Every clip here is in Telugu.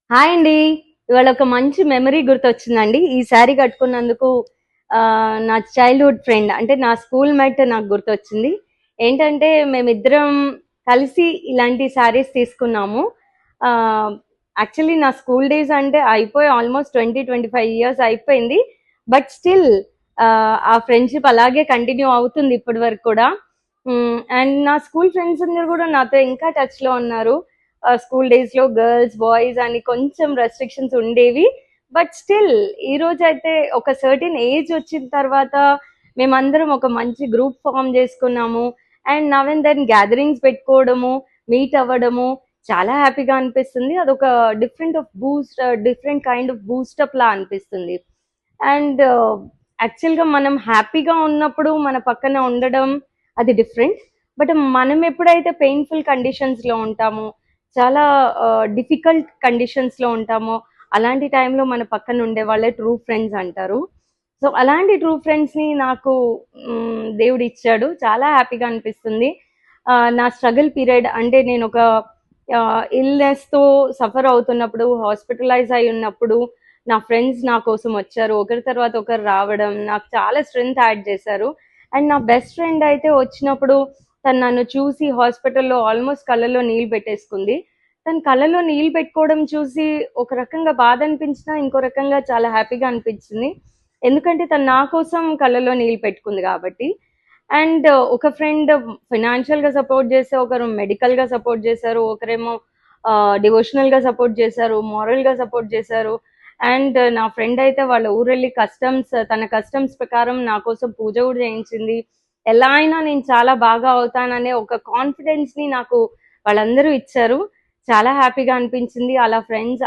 హాయ్ అండి. ఇవాళ ఒక మంచి మెమరీ గుర్తొచ్చిందండి. ఈ శారీ కట్టుకున్నందుకు నా చైల్డ్‌హుడ్ ఫ్రెండ్ అంటే నా స్కూల్ మేట్ నాకు గుర్తొచ్చింది. ఏంటంటే మేమిద్దరం కలిసి ఇలాంటి శారీస్ తీసుకున్నాము. ఆహ్, యాక్చువల్లీ నా స్కూల్ డేస్ అంటే అయిపోయి ఆల్మోస్ట్ 20, 25 ఇయర్స్ అయిపోయింది. బట్ స్టిల్ ఆ ఫ్రెండ్‌షిప్ అలాగే కంటిన్యూ అవుతుంది ఇప్పటి వరకు కూడా. అండ్ నా స్కూల్ ఫ్రెండ్స్ అందరూ కూడా నాతో ఇంకా టచ్‌లో ఉన్నారు. స్కూల్ డేస్‌లో గర్ల్స్, బాయ్స్ అని కొంచెం రెస్ట్రిక్షన్స్ ఉండేవి. బట్ స్టిల్ ఈ రోజైతే ఒక సర్టెన్ ఏజ్ వచ్చిన తర్వాత మేమందరం ఒక మంచి గ్రూప్ ఫార్మ్ చేసుకున్నాము. And now and then gatherings పెట్టుకోవడము, మీట్ అవ్వడము చాలా హ్యాపీగా అనిపిస్తుంది. అదొక డిఫరెంట్ కైండ్ ఆఫ్ బూస్టప్ లా అనిపిస్తుంది. అండ్ యాక్చువల్‌గా మనం హ్యాపీగా ఉన్నప్పుడు మన పక్కన ఉండడం అది డిఫరెంట్. బట్ మనం ఎప్పుడైతే పెయిన్‌ఫుల్ కండిషన్స్‌లో ఉంటామో, చాలా డిఫికల్ట్ కండిషన్స్‌లో ఉంటామో, అలాంటి టైంలో మన పక్కన ఉండే వాళ్ళే ట్రూ ఫ్రెండ్స్ అంటారు. సో, అలాంటి ట్రూ ఫ్రెండ్స్‌ని నాకు దేవుడిచ్చాడు. చాలా హ్యాపీగా అనిపిస్తుంది. నా స్ట్రగుల్ పీరియడ్ అంటే నేనొక ఇల్‌నెస్‌తో సఫర్ అవుతున్నప్పుడు, హాస్పిటలైజ్ అయి ఉన్నప్పుడు నా ఫ్రెండ్స్ నా కోసం వచ్చారు. ఒకరి తర్వాత ఒకరు రావడం నాకు చాలా స్ట్రెంగ్త్ యాడ్ చేశారు. అండ్ నా బెస్ట్ ఫ్రెండ్ అయితే వచ్చినప్పుడు తను నన్ను చూసి హాస్పిటల్‌లో ఆల్మోస్ట్ కళ్ళలో నీళ్ళు పెట్టేసుకుంది. తను కళ్ళలో నీళ్ళు పెట్టుకోవడం చూసి ఒక రకంగా బాధ అనిపించినా, ఇంకో రకంగా చాలా హ్యాపీగా అనిపించింది. ఎందుకంటే తను నా కోసం కళ్ళలో నీళ్ళు పెట్టుకుంది కాబట్టి. అండ్ ఒక ఫ్రెండ్ ఫైనాన్షియల్‌గా సపోర్ట్ చేస్తే, ఒకరు మెడికల్‌గా సపోర్ట్ చేశారు. ఒకరేమో డివోషనల్‌గా సపోర్ట్ చేశారు. మోరల్‌గా సపోర్ట్ చేశారు. అండ్ నా ఫ్రెండ్ అయితే వాళ్ళ ఊరెళ్ళి తన కస్టమ్స్ ప్రకారం నా కోసం పూజ కూడా చేయించింది. ఎలా అయినా నేను చాలా బాగా అవుతాననే ఒక కాన్ఫిడెన్స్‌ని నాకు వాళ్ళందరూ ఇచ్చారు. చాలా హ్యాపీగా అనిపించింది.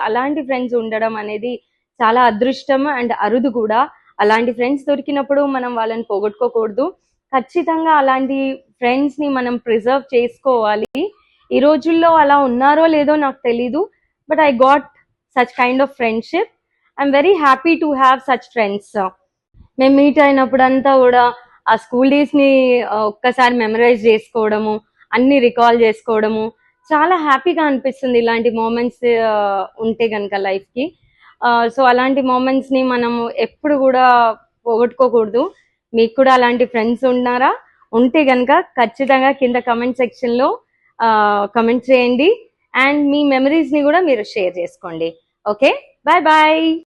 అలాంటి ఫ్రెండ్స్ ఉండడం అనేది చాలా అదృష్టం అండ్ అరుదు కూడా. అలాంటి ఫ్రెండ్స్ దొరికినప్పుడు మనం వాళ్ళని పోగొట్టుకోకూడదు. ఖచ్చితంగా అలాంటి ఫ్రెండ్స్‌ని మనం ప్రిజర్వ్ చేసుకోవాలి. ఈ రోజుల్లో అలా ఉన్నారో లేదో నాకు తెలీదు. But I got such kind of friendship. I'm very happy to have such friends. మేము మీట్ అయినప్పుడంతా కూడా ఆ స్కూల్ డేస్‌ని ఒక్కసారి మెమరైజ్ చేసుకోవడము, అన్నీ రికాల్ చేసుకోవడము, చాలా హ్యాపీగా అనిపిస్తుంది ఇలాంటి మొమెంట్స్ ఉంటే గనక లైఫ్‌కి. సో, అలాంటి మొమెంట్స్‌ని మనము ఎప్పుడు కూడా పోగొట్టుకోకూడదు. మీకు కూడా అలాంటి ఫ్రెండ్స్ ఉన్నారా? ఉంటే గనక ఖచ్చితంగా కింద కామెంట్ సెక్షన్‌లో కామెంట్ చేయండి. అండ్ మీ మెమరీస్‌ని కూడా మీరు షేర్ చేసుకోండి. ఓకే. Bye bye.